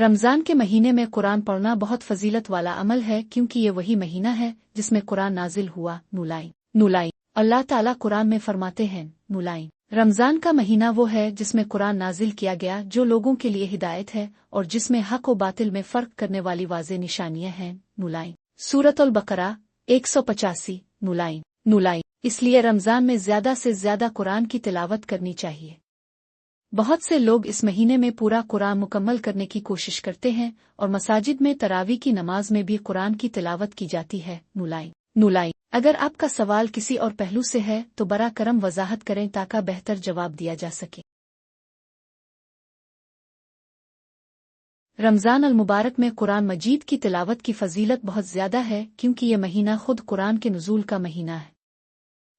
رمضان کے مہینے میں قرآن پڑھنا بہت فضیلت والا عمل ہے کیونکہ یہ وہی مہینہ ہے جس میں قرآن نازل ہوا۔ نولائی اللہ تعالیٰ قرآن میں فرماتے ہیں نولائی رمضان کا مہینہ وہ ہے جس میں قرآن نازل کیا گیا جو لوگوں کے لیے ہدایت ہے اور جس میں حق و باطل میں فرق کرنے والی واضح نشانیاں ہیں۔ نولائی سورۃ البقرہ 185۔ نولائی اس لیے رمضان میں زیادہ سے زیادہ قرآن کی تلاوت کرنی چاہیے۔ بہت سے لوگ اس مہینے میں پورا قرآن مکمل کرنے کی کوشش کرتے ہیں اور مساجد میں تراویح کی نماز میں بھی قرآن کی تلاوت کی جاتی ہے۔ نولائی اگر آپ کا سوال کسی اور پہلو سے ہے تو برا کرم وضاحت کریں تاکہ بہتر جواب دیا جا سکے۔ رمضان المبارک میں قرآن مجید کی تلاوت کی فضیلت بہت زیادہ ہے کیونکہ یہ مہینہ خود قرآن کے نزول کا مہینہ ہے۔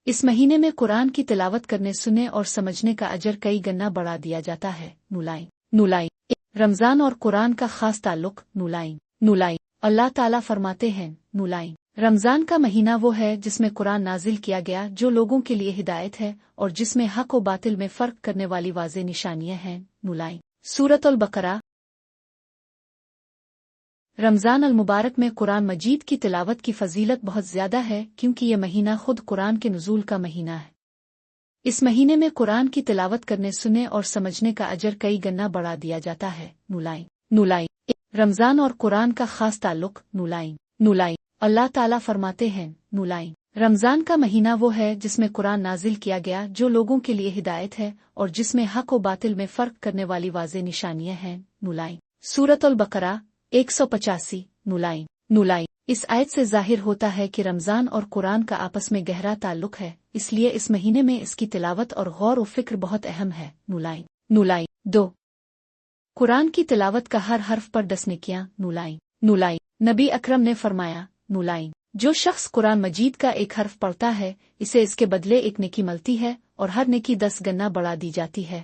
اس مہینے میں قرآن کی تلاوت کرنے، سننے اور سمجھنے کا اجر کئی گنا بڑھا دیا جاتا ہے۔ نولائی رمضان اور قرآن کا خاص تعلق۔ نولائی اللہ تعالیٰ فرماتے ہیں نولائی رمضان کا مہینہ وہ ہے جس میں قرآن نازل کیا گیا جو لوگوں کے لیے ہدایت ہے اور جس میں حق و باطل میں فرق کرنے والی واضح نشانیاں ہیں۔ نولائی سورۃ البقرہ۔ رمضان المبارک میں قرآن مجید کی تلاوت کی فضیلت بہت زیادہ ہے کیونکہ یہ مہینہ خود قرآن کے نزول کا مہینہ ہے۔ اس مہینے میں قرآن کی تلاوت کرنے، سننے اور سمجھنے کا اجر کئی گنا بڑھا دیا جاتا ہے۔ نولائی رمضان اور قرآن کا خاص تعلق۔ نولائی اللہ تعالیٰ فرماتے ہیں نولائی رمضان کا مہینہ وہ ہے جس میں قرآن نازل کیا گیا جو لوگوں کے لیے ہدایت ہے اور جس میں حق و باطل میں فرق کرنے والی واضح نشانیاں ہیں۔ نولائی سورۃ البقرہ 185۔ نولائی اس آیت سے ظاہر ہوتا ہے کہ رمضان اور قرآن کا آپس میں گہرا تعلق ہے، اس لیے اس مہینے میں اس کی تلاوت اور غور و فکر بہت اہم ہے۔ نولائی 2 قرآن کی تلاوت کا ہر حرف پر 10 نیکیاں۔ نولائی نبی اکرم نے فرمایا نولائی جو شخص قرآن مجید کا ایک حرف پڑھتا ہے اسے اس کے بدلے ایک نیکی ملتی ہے اور ہر نیکی 10 گنا بڑھا دی جاتی ہے۔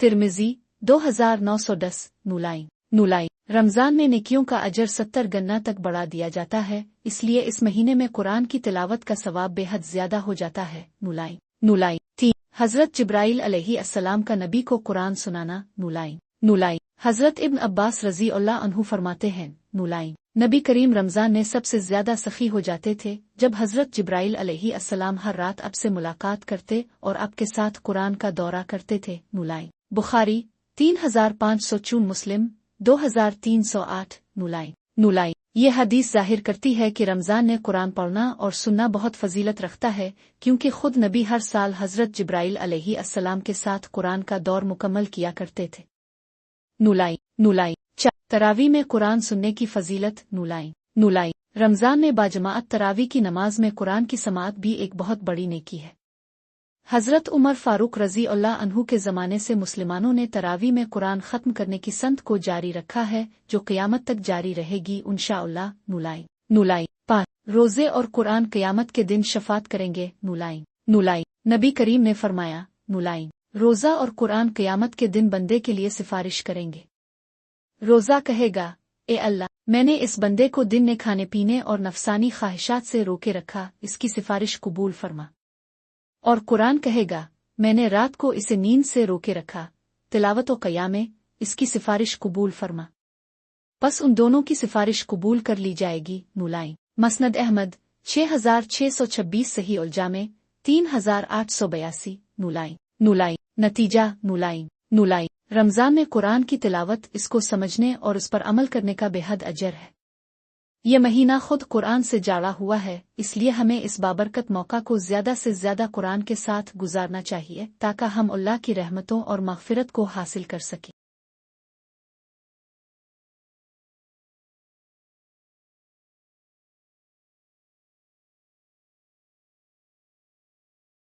ترمذی 2910۔ نولائی رمضان میں نیکیوں کا اجر 70 گنا تک بڑھا دیا جاتا ہے، اس لیے اس مہینے میں قرآن کی تلاوت کا ثواب بے حد زیادہ ہو جاتا ہے۔ نولائی 3 حضرت جبرائیل علیہ السلام کا نبی کو قرآن سنانا۔ نولائی حضرت ابن عباس رضی اللہ عنہ فرماتے ہیں نولائی نبی کریم رمضان میں سب سے زیادہ سخی ہو جاتے تھے جب حضرت جبرائیل علیہ السلام ہر رات اب سے ملاقات کرتے اور اب کے ساتھ قرآن کا دورہ کرتے تھے۔ بخاری 3554، مسلم 2308۔ نولائی یہ حدیث ظاہر کرتی ہے کہ رمضان نے قرآن پڑھنا اور سننا بہت فضیلت رکھتا ہے کیونکہ خود نبی ہر سال حضرت جبرائیل علیہ السلام کے ساتھ قرآن کا دور مکمل کیا کرتے تھے۔ نولائی تراویح میں قرآن سننے کی فضیلت۔ نولائی رمضان میں باجماعت تراویح کی نماز میں قرآن کی سماعت بھی ایک بہت بڑی نیکی ہے۔ حضرت عمر فاروق رضی اللہ عنہ کے زمانے سے مسلمانوں نے تراویح میں قرآن ختم کرنے کی سنت کو جاری رکھا ہے جو قیامت تک جاری رہے گی انشاءاللہ۔ نولائی 5 روزے اور قرآن قیامت کے دن شفاعت کریں گے۔ نولائی نبی کریم نے فرمایا نولائی روزہ اور قرآن قیامت کے دن بندے کے لیے سفارش کریں گے۔ روزہ کہے گا اے اللہ میں نے اس بندے کو دن میں کھانے پینے اور نفسانی خواہشات سے روکے رکھا، اس کی سفارش قبول فرما۔ اور قرآن کہے گا میں نے رات کو اسے نیند سے روکے رکھا، تلاوت و قیامے، اس کی سفارش قبول فرما۔ پس ان دونوں کی سفارش قبول کر لی جائے گی۔ مسند احمد 6626، صحیح الجامع 3882۔ نولائی نتیجہ۔ نولائی رمضان میں قرآن کی تلاوت، اس کو سمجھنے اور اس پر عمل کرنے کا بے حد اجر ہے۔ یہ مہینہ خود قرآن سے جڑا ہوا ہے، اس لیے ہمیں اس بابرکت موقع کو زیادہ سے زیادہ قرآن کے ساتھ گزارنا چاہیے تاکہ ہم اللہ کی رحمتوں اور مغفرت کو حاصل کر سکیں۔